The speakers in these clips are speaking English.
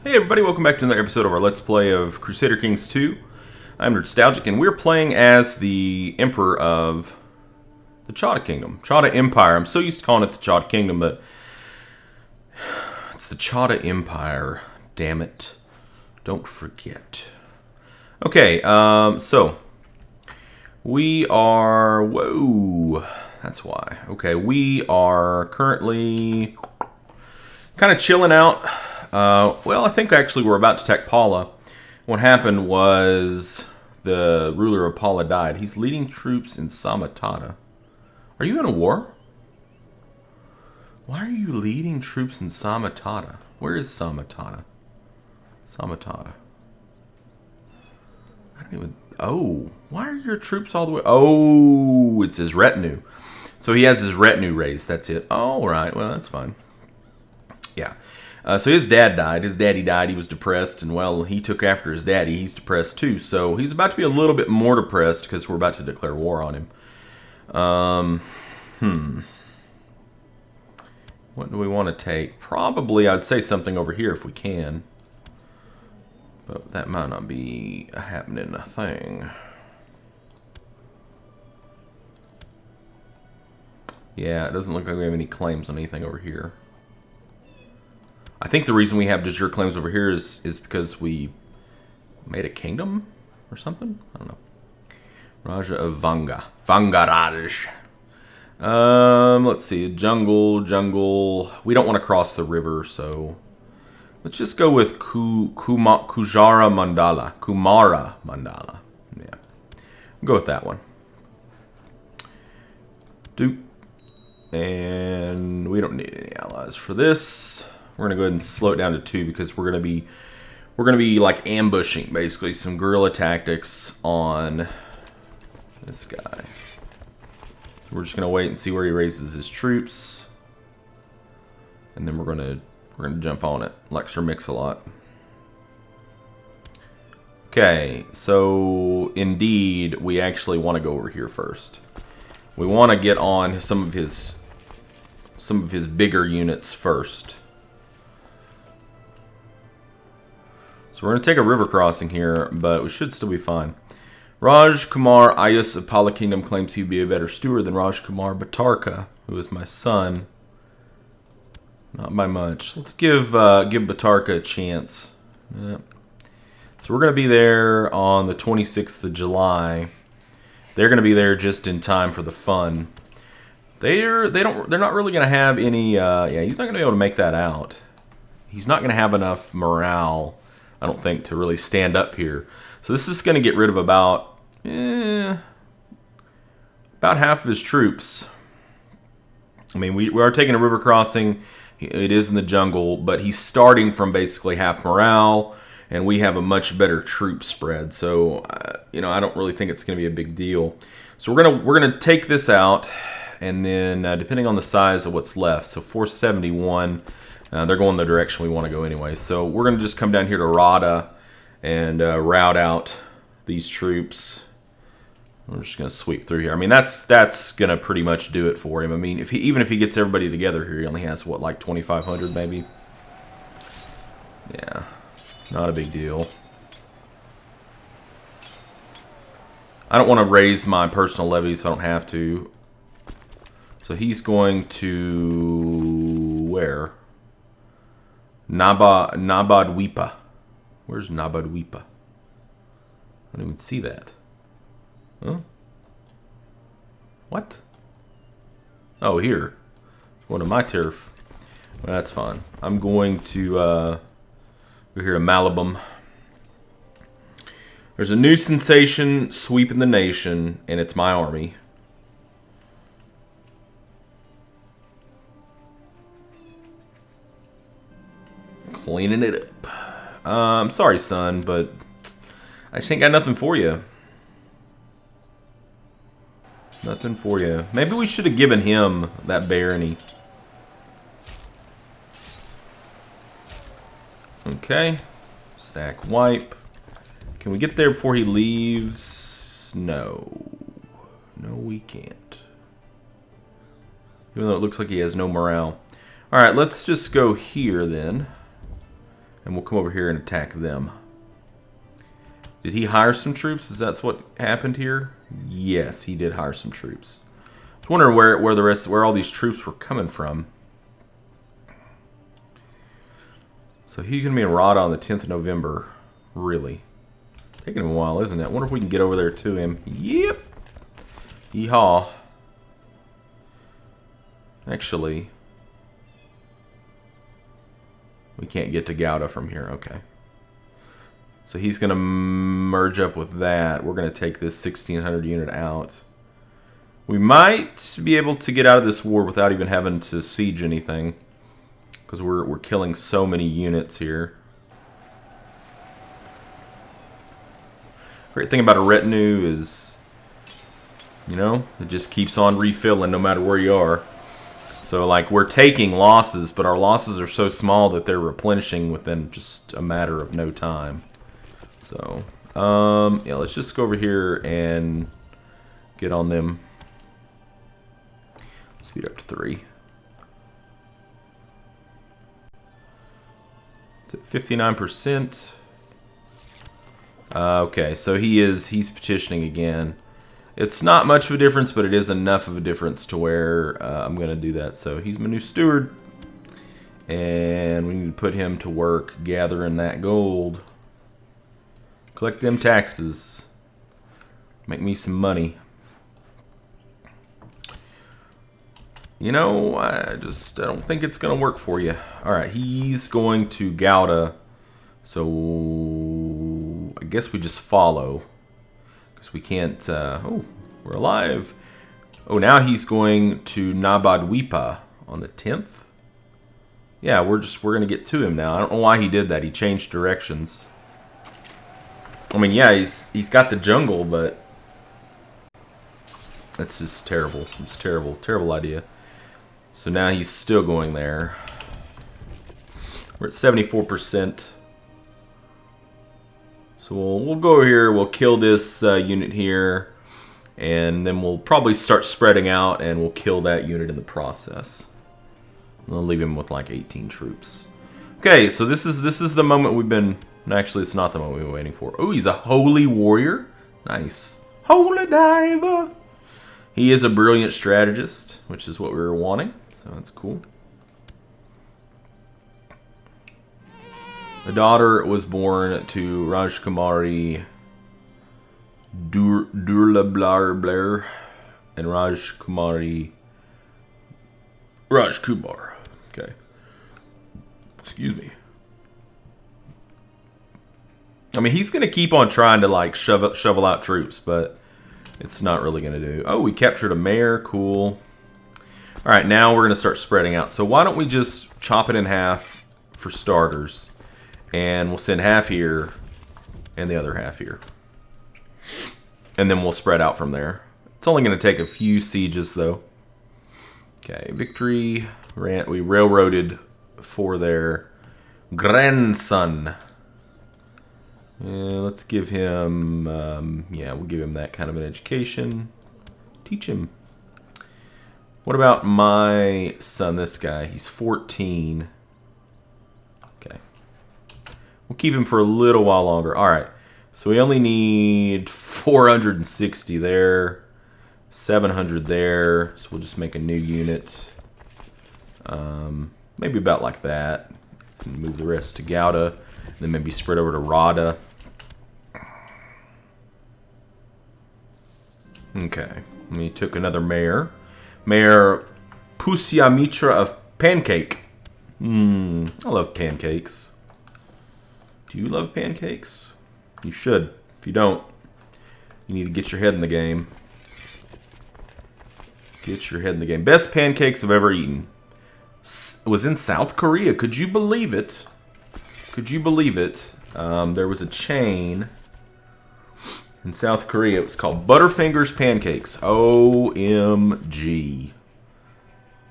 Hey everybody, welcome back to another episode of our Let's Play of Crusader Kings 2. I'm Nerdstalgic, and we're playing as the Emperor of the Chada Kingdom. Chada Empire. I'm so used to calling it the Chada Kingdom, but it's the Chada Empire. Damn it. Don't forget. Okay, so we are... Whoa. That's why. Okay, we are currently kind of chilling out. Well, I think actually we're about to attack Paula. What happened was the ruler of Paula died. He's leading troops in Samatata. Are you in a war? Why are you leading troops in Samatata? Where is Samatata? Samatata. I don't even... Oh, why are your troops all the way... Oh, it's his retinue. So he has his retinue raised. That's it. All right. Well, that's fine. Yeah. So his dad died. His daddy died. He was depressed, and well, he took after his daddy. He's depressed too. So he's about to be a little bit more depressed because we're about to declare war on him. What do we want to take? Probably, I'd say something over here if we can. But that might not be happening a thing. Yeah, it doesn't look like we have any claims on anything over here. I think the reason we have de jure claims over here is because we made a kingdom or something? I don't know. Raja of Vanga. Vangaraj. Let's see. Jungle. We don't want to cross the river, so let's just go with Kujara Mandala. Kumara Mandala. Yeah. We'll go with that one. Doop. And we don't need any allies for this. We're gonna go ahead and slow it down to 2 because we're gonna be like ambushing, basically some guerrilla tactics on this guy. We're just gonna wait and see where he raises his troops, and then we're gonna jump on it. Lecture Mix-a-Lot. Okay, so indeed we actually want to go over here first. We want to get on some of his bigger units first. So we're going to take a river crossing here, but we should still be fine. Raj Kumar Ayus of Pala Kingdom claims he'd be a better steward than Raj Kumar Bhatarka, who is my son. Not by much. Let's give Bhatarka a chance. Yep. So we're going to be there on the 26th of July. They're going to be there just in time for the fun. They're not really going to have any. Yeah, he's not going to be able to make that out. He's not going to have enough morale, I don't think, to really stand up here. So this is going to get rid of about half of his troops. I mean, we are taking a river crossing. It is in the jungle, but he's starting from basically half morale, and we have a much better troop spread. So, I don't really think it's going to be a big deal. So we're gonna take this out, and then depending on the size of what's left, so 471. They're going the direction we want to go anyway. So we're going to just come down here to Rada and route out these troops. We're just going to sweep through here. I mean, that's going to pretty much do it for him. I mean, even if he gets everybody together here, he only has, what, like 2,500 maybe? Yeah, not a big deal. I don't want to raise my personal levies if I don't have to. So he's going to... where? Nabadwipa. Where's Nabadwipa? I don't even see that. Huh? What? Oh, here. One of my turf. Well, that's fine. I'm going to go here to Malibum. There's a new sensation sweeping the nation, and it's my army. Cleaning it up. I'm sorry, son, but I just ain't got nothing for you. Nothing for you. Maybe we should have given him that barony. Okay. Stack wipe. Can we get there before he leaves? No. No, we can't. Even though it looks like he has no morale. Alright, let's just go here then. And we'll come over here and attack them. Did he hire some troops? Is that what happened here? Yes, he did hire some troops. I was wondering where all these troops were coming from. So he's gonna be in Rada on the 10th of November. Really? Taking him a while, isn't it? I wonder if we can get over there to him. Yep. Yeehaw. Actually, we can't get to Gouda from here. Okay. So he's going to merge up with that. We're going to take this 1,600 unit out. We might be able to get out of this war without even having to siege anything, because we're killing so many units here. Great thing about a retinue is, you know, it just keeps on refilling no matter where you are. So, like, we're taking losses, but our losses are so small that they're replenishing within just a matter of no time. So, yeah, let's just go over here and get on them. Speed up to 3. It's at 59%. Okay, so he's petitioning again. It's not much of a difference, but it is enough of a difference to where I'm going to do that. So he's my new steward, and we need to put him to work gathering that gold. Collect them taxes. Make me some money. You know, I don't think it's going to work for you. Alright, he's going to Gouda. So I guess we just follow. Because we can't... oh, we're alive. Oh, now he's going to Nabadwipa on the 10th. Yeah, we're going to get to him now. I don't know why he did that. He changed directions. I mean, yeah, he's got the jungle, but that's just terrible. It's terrible. Terrible idea. So now he's still going there. We're at 74%. So we'll go over here. We'll kill this unit here. And then we'll probably start spreading out, and we'll kill that unit in the process. I'll leave him with like 18 troops. Okay, so this is the moment we've been... Actually, it's not the moment we've been waiting for. Oh, he's a holy warrior. Nice. Holy diver. He is a brilliant strategist, which is what we were wanting. So that's cool. The daughter was born to Rajkumari Durlablar and Rajkumari Rajkumar. Okay. Excuse me. I mean, he's going to keep on trying to, like, shovel out troops, but it's not really going to do. Oh, we captured a mayor. Cool. All right, now we're going to start spreading out. So why don't we just chop it in half for starters, and we'll send half here and the other half here. And then we'll spread out from there. It's only going to take a few sieges, though. Okay, victory. We railroaded for their grandson. Yeah, let's give him, yeah, we'll give him that kind of an education. Teach him. What about my son, this guy? He's 14. Okay. We'll keep him for a little while longer. All right. So we only need 460 there, 700 there. So we'll just make a new unit. Maybe about like that. And move the rest to Gouda. And then maybe spread over to Rada. Okay, we took another mayor. Mayor Pusyamitra of Pancake. I love pancakes. Do you love pancakes? You should. If you don't, you need to get your head in the game. Get your head in the game. Best pancakes I've ever eaten. Was in South Korea. Could you believe it? Could you believe it? There was a chain in South Korea. It was called Butterfingers Pancakes. OMG.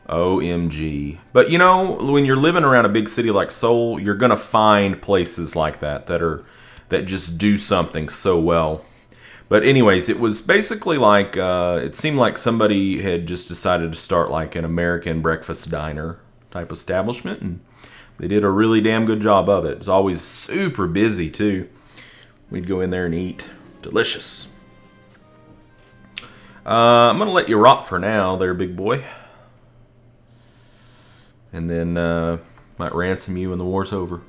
OMG. But you know, when you're living around a big city like Seoul, you're gonna find places like that that just do something so well. But anyways, it was basically like it seemed like somebody had just decided to start like an American breakfast diner type establishment, and They did a really damn good job of it. It was always super busy, too. We'd go in there and eat. Delicious. I'm going to let you rot for now there, big boy. And then might ransom you when the war's over.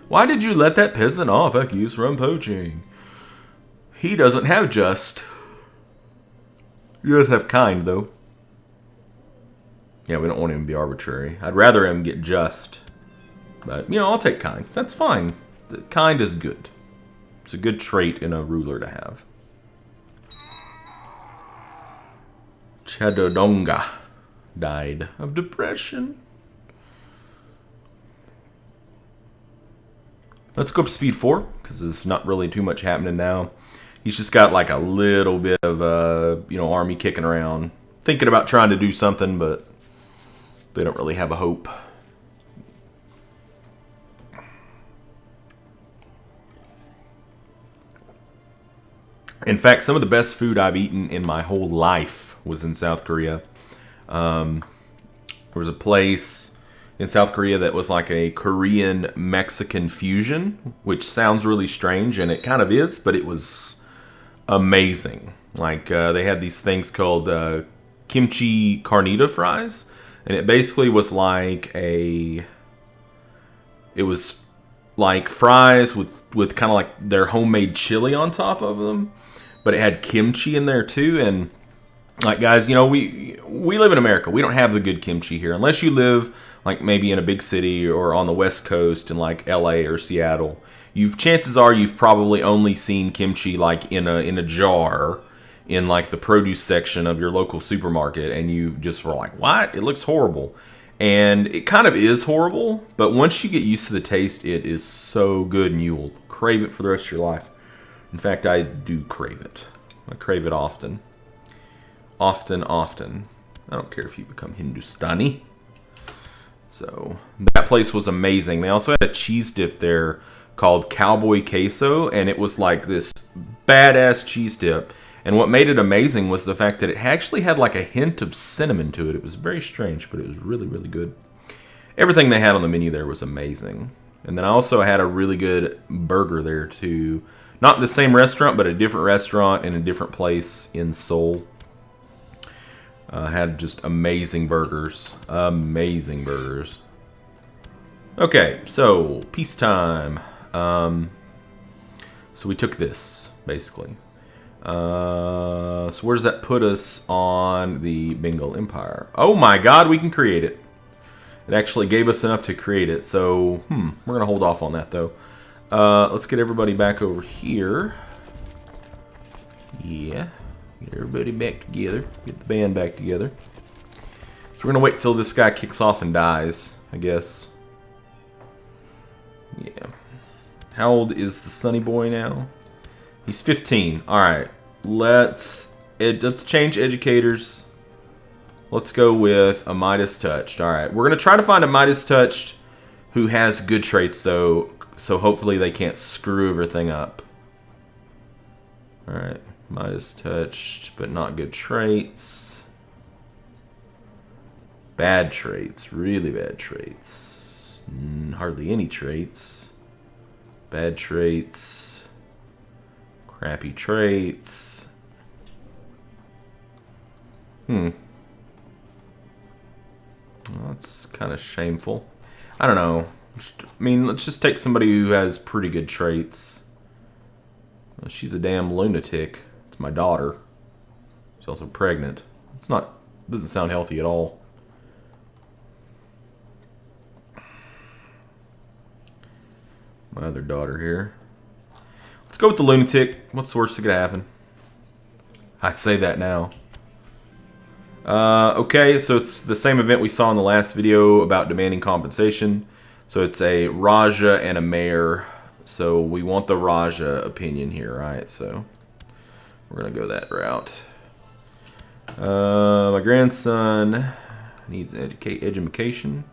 Why did you let that peasant off accused from poaching? He doesn't have just. He does have kind, though. Yeah, we don't want him to be arbitrary. I'd rather him get just. But, you know, I'll take kind. That's fine. Kind is good. It's a good trait in a ruler to have. Chadodonga died of depression. Let's go up to speed 4, because there's not really too much happening now. He's just got like a little bit of, you know, army kicking around. Thinking about trying to do something, but they don't really have a hope. In fact, some of the best food I've eaten in my whole life was in South Korea. There was a place in South Korea that was like a Korean-Mexican fusion, which sounds really strange, and it kind of is, but it was amazing. Like, they had these things called kimchi carnita fries, and it basically was like it was like fries with kind of like their homemade chili on top of them, but it had kimchi in there too. And like, guys, you know, we live in America. We don't have the good kimchi here, unless you live like maybe in a big city or on the West Coast in like LA or Seattle. Chances are you've probably only seen kimchi like in a jar in like the produce section of your local supermarket, and you just were like, what? It looks horrible. And it kind of is horrible, but once you get used to the taste, it is so good, and you will crave it for the rest of your life. In fact, I do crave it. I crave it often. Often. I don't care if you become Hindustani. So, that place was amazing. They also had a cheese dip there called Cowboy Queso, and it was like this badass cheese dip. And what made it amazing was the fact that it actually had like a hint of cinnamon to it. It was very strange, but it was really, really good. Everything they had on the menu there was amazing. And then I also had a really good burger there too. Not the same restaurant, but a different restaurant in a different place in Seoul. Had just amazing burgers. Amazing burgers. Okay, so peacetime. So we took this, basically. So where does that put us on the Bengal Empire? Oh my god, we can create it. It actually gave us enough to create it, so we're going to hold off on that, though. Let's get everybody back over here. Yeah, get everybody back together. Get the band back together. So we're going to wait till this guy kicks off and dies, I guess. Yeah. How old is the Sunny Boy now? He's 15. Alright. Let's change educators. Let's go with a Midas Touched. Alright. We're going to try to find a Midas Touched who has good traits, though. So hopefully they can't screw everything up. Alright. Midas Touched, but not good traits. Bad traits. Really bad traits. Hardly any traits. Bad traits. Crappy traits. Well, that's kind of shameful. I don't know. I mean, let's just take somebody who has pretty good traits. Well, she's a damn lunatic. It's my daughter. She's also pregnant. Doesn't sound healthy at all. My other daughter here. Let's go with the lunatic. What's the worst that could happen? I say that now. Okay, so it's the same event we saw in the last video about demanding compensation. So it's a Raja and a mayor. So we want the Raja opinion here, right? So we're going to go that route. My grandson needs an education.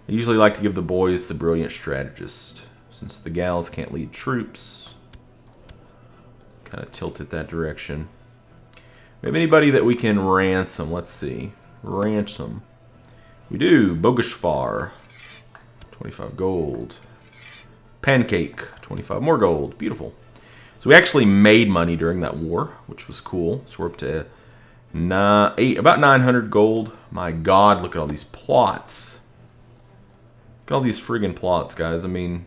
I usually like to give the boys the brilliant strategist, since the gals can't lead troops. Kind of tilt it that direction. We have anybody that we can ransom. Let's see. Ransom. We do. Bogashvar. 25 gold. Pancake. 25 more gold. Beautiful. So we actually made money during that war, which was cool. So we're up to about 900 gold. My God, look at all these plots. Look at all these friggin' plots, guys. I mean,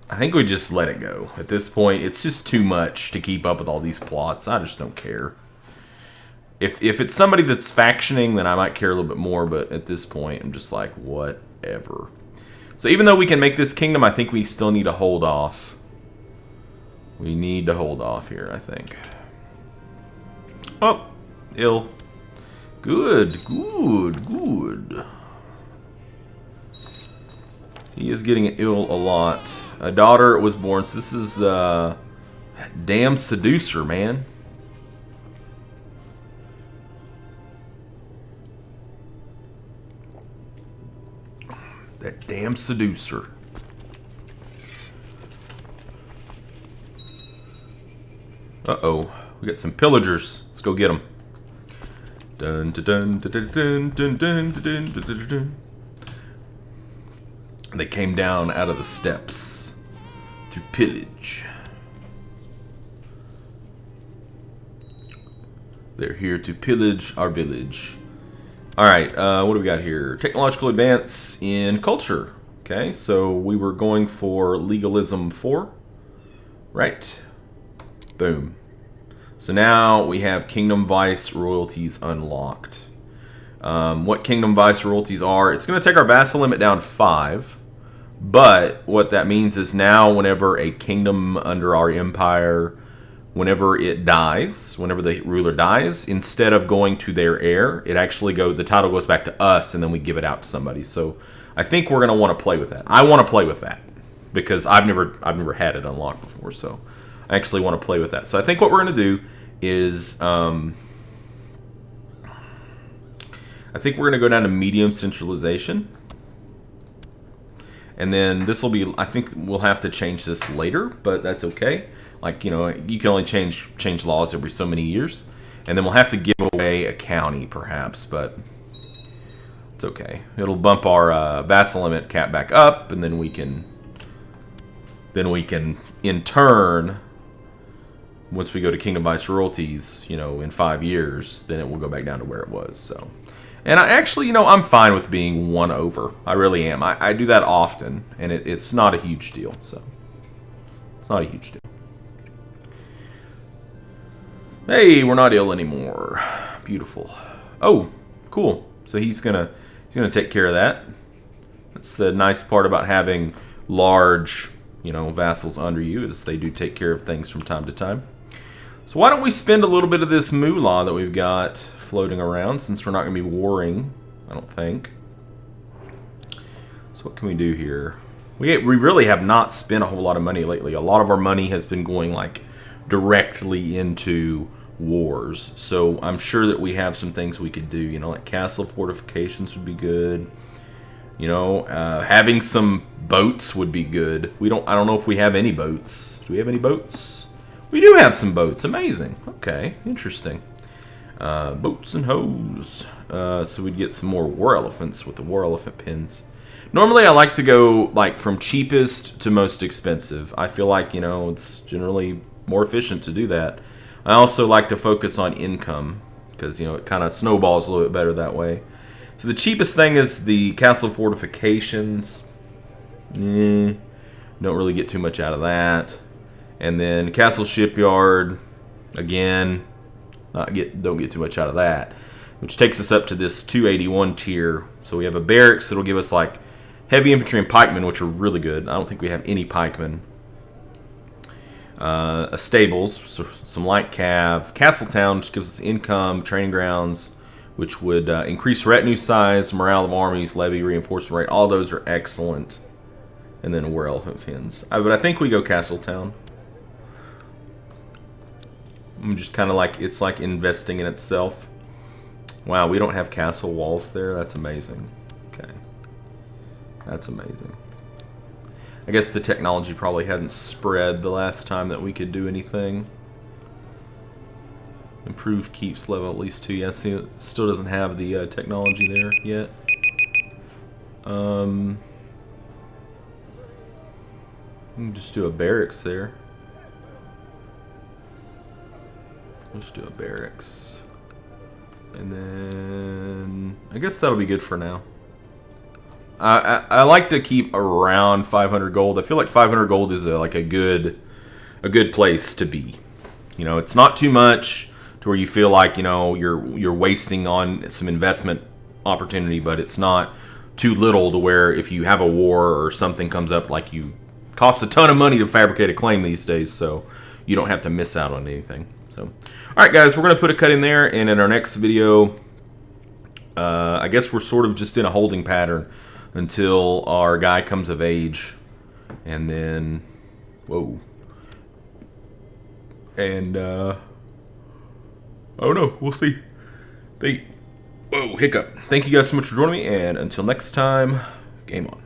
I think we just let it go. At this point, it's just too much to keep up with all these plots. I just don't care. If it's somebody that's factioning, then I might care a little bit more, but at this point, I'm just like, whatever. So even though we can make this kingdom, I think we still need to hold off. We need to hold off here, I think. Oh, ill. Good, good, good. He is getting ill a lot. A daughter was born, so this is damn seducer, man. That damn seducer. Uh-oh. We got some pillagers. Let's go get them. Dun, dun, dun, dun, dun, dun, dun, dun, dun, dun, dun. They came down out of the steps to pillage. They're here to pillage our village. Alright, what do we got here? Technological advance in culture. Okay, so we were going for legalism 4. Right. Boom. So now we have Kingdom Vice royalties unlocked. What Kingdom Vice royalties are, it's going to take our vassal limit down 5. But what that means is now whenever a kingdom under our empire, whenever it dies, whenever the ruler dies, instead of going to their heir, it actually the title goes back to us, and then we give it out to somebody. So I think we're going to want to play with that. I want to play with that because I've never had it unlocked before, so I actually want to play with that. So I think what we're going to do is I think we're going to go down to medium centralization. And then this will be, I think we'll have to change this later, but that's okay. Like, you know, you can only change laws every so many years. And then we'll have to give away a county, perhaps, but it's okay. It'll bump our vassal limit cap back up, and then we can, in turn, once we go to Kingdom Vice royalties, you know, in 5 years, then it will go back down to where it was, so. And I actually, you know, I'm fine with being 1 over. I really am. I do that often, and it's not a huge deal, so. It's not a huge deal. Hey, we're not ill anymore. Beautiful. Oh, cool. So he's gonna take care of that. That's the nice part about having large, you know, vassals under you, is they do take care of things from time to time. So why don't we spend a little bit of this moolah that we've got floating around, since we're not going to be warring, I don't think. So what can we do here? We really have not spent a whole lot of money lately. A lot of our money has been going like directly into wars. So I'm sure that we have some things we could do. You know, like castle fortifications would be good. You know, having some boats would be good. I don't know if we have any boats. Do we have any boats? We do have some boats. Amazing. Okay, interesting. Boats and hoes. So we'd get some more war elephants with the war elephant pins. Normally I like to go like from cheapest to most expensive. I feel like, you know, it's generally more efficient to do that. I also like to focus on income because, you know, it kind of snowballs a little bit better that way. So the cheapest thing is the castle fortifications. Don't really get too much out of that. And then castle shipyard, again, don't get too much out of that, which takes us up to this 281 tier. So we have a barracks that'll give us like heavy infantry and pikemen, which are really good. I don't think we have any pikemen. A stables, so some light cav, castle town, which gives us income, training grounds, which would increase retinue size, morale of armies, levy, reinforcement rate. All those are excellent. And then war elephant fins. But I think we go castle town. I'm just kind of like, it's like investing in itself. Wow, we don't have castle walls there. That's amazing. Okay. That's amazing. I guess the technology probably hadn't spread the last time that we could do anything. Improved keeps level at least 2. Yeah, see, it still doesn't have the technology there yet. We can just do a barracks there. Let's do a barracks. And then I guess that'll be good for now. I like to keep around 500 gold. I feel like 500 gold is like a good place to be. You know, it's not too much to where you feel like, you know, you're wasting on some investment opportunity, but it's not too little to where if you have a war or something comes up, like you costs a ton of money to fabricate a claim these days, so you don't have to miss out on anything. So, all right, guys, we're gonna put a cut in there, and in our next video, I guess we're sort of just in a holding pattern until our guy comes of age, and then, whoa, and oh no, we'll see. Whoa, hiccup. Thank you guys so much for joining me, and until next time, game on.